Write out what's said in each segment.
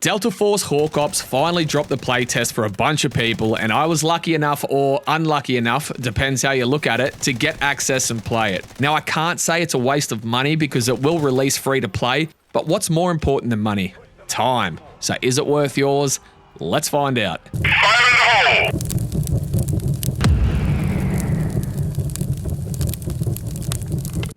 Delta Force Hawk Ops finally dropped the playtest for a bunch of people, and I was lucky enough or unlucky enough, depends how you look at it, to get access and play it. Now, I can't say it's a waste of money because it will release free to play, but what's more important than money? Time. So is it worth yours? Let's find out.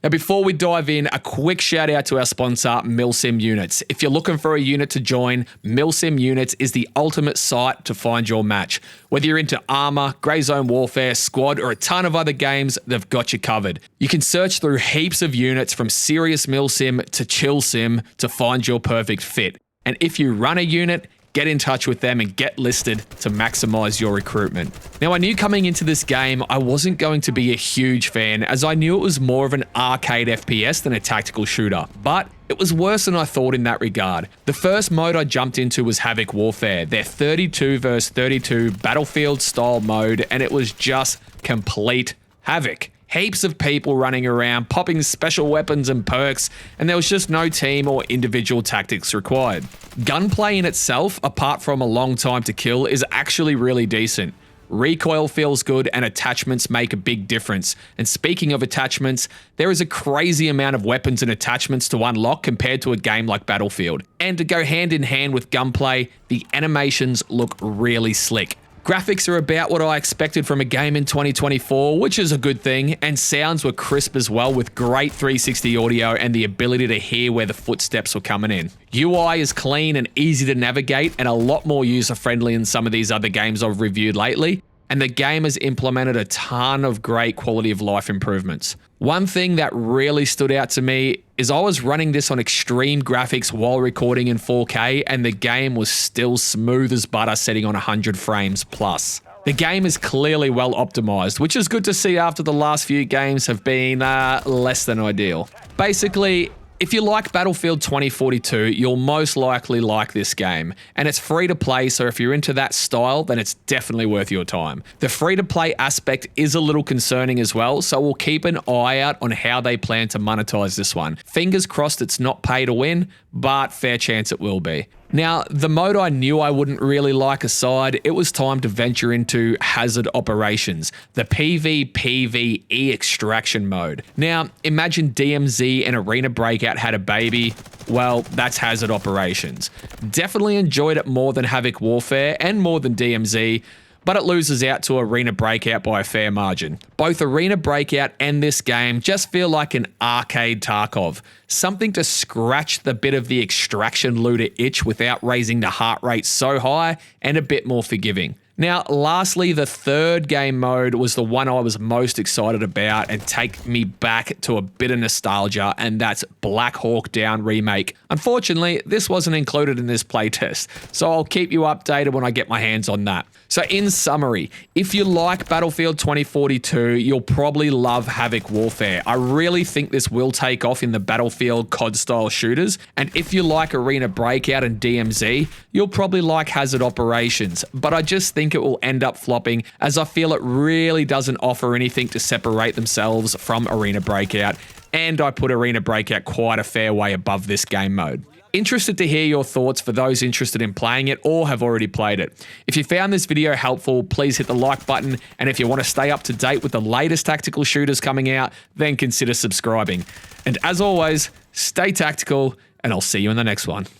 Now, before we dive in, a quick shout out to our sponsor, Milsim Units. If you're looking for a unit to join, Milsim Units is the ultimate site to find your match. Whether you're into Arma, Grey Zone Warfare, Squad, or a ton of other games, they've got you covered. You can search through heaps of units from serious Milsim to chill sim to find your perfect fit. And if you run a unit, get in touch with them and get listed to maximize your recruitment. Now, I knew coming into this game, I wasn't going to be a huge fan, as I knew it was more of an arcade FPS than a tactical shooter, but it was worse than I thought in that regard. The first mode I jumped into was Havoc Warfare, their 32 vs 32 battlefield style mode, and it was just complete havoc. Heaps of people running around, popping special weapons and perks, and there was just no team or individual tactics required. Gunplay in itself, apart from a long time to kill, is actually really decent. Recoil feels good and attachments make a big difference. And speaking of attachments, there is a crazy amount of weapons and attachments to unlock compared to a game like Battlefield. And to go hand in hand with gunplay, the animations look really slick. Graphics are about what I expected from a game in 2024, which is a good thing, and sounds were crisp as well with great 360 audio and the ability to hear where the footsteps were coming in. UI is clean and easy to navigate and a lot more user-friendly than some of these other games I've reviewed lately, and the game has implemented a ton of great quality of life improvements. One thing that really stood out to me is I was running this on extreme graphics while recording in 4K, and the game was still smooth as butter, setting on 100 frames plus. The game is clearly well optimized, which is good to see after the last few games have been less than ideal. Basically, if you like Battlefield 2042, you'll most likely like this game, and it's free to play, so if you're into that style, then it's definitely worth your time. The free to play aspect is a little concerning as well, so we'll keep an eye out on how they plan to monetize this one. Fingers crossed it's not pay to win, but fair chance it will be. Now, the mode I knew I wouldn't really like aside, it was time to venture into Hazard Operations, the PvPvE extraction mode. Now, imagine DMZ and Arena Breakout had a baby. Well, that's Hazard Operations. Definitely enjoyed it more than Havoc Warfare and more than DMZ, but it loses out to Arena Breakout by a fair margin. Both Arena Breakout and this game just feel like an arcade Tarkov, something to scratch the bit of the extraction looter itch without raising the heart rate so high and a bit more forgiving. Now, lastly, the third game mode was the one I was most excited about and take me back to a bit of nostalgia, and that's Black Hawk Down Remake. Unfortunately, this wasn't included in this playtest, so I'll keep you updated when I get my hands on that. So in summary, if you like Battlefield 2042, you'll probably love Havoc Warfare. I really think this will take off in the Battlefield COD-style shooters, and if you like Arena Breakout and DMZ, you'll probably like Hazard Operations, but I just think it will end up flopping, as I feel it really doesn't offer anything to separate themselves from Arena Breakout, and I put Arena Breakout quite a fair way above this game mode. Interested to hear your thoughts for those interested in playing it or have already played it. If you found this video helpful, please hit the like button, and if you want to stay up to date with the latest tactical shooters coming out, then consider subscribing. And as always, stay tactical, and I'll see you in the next one.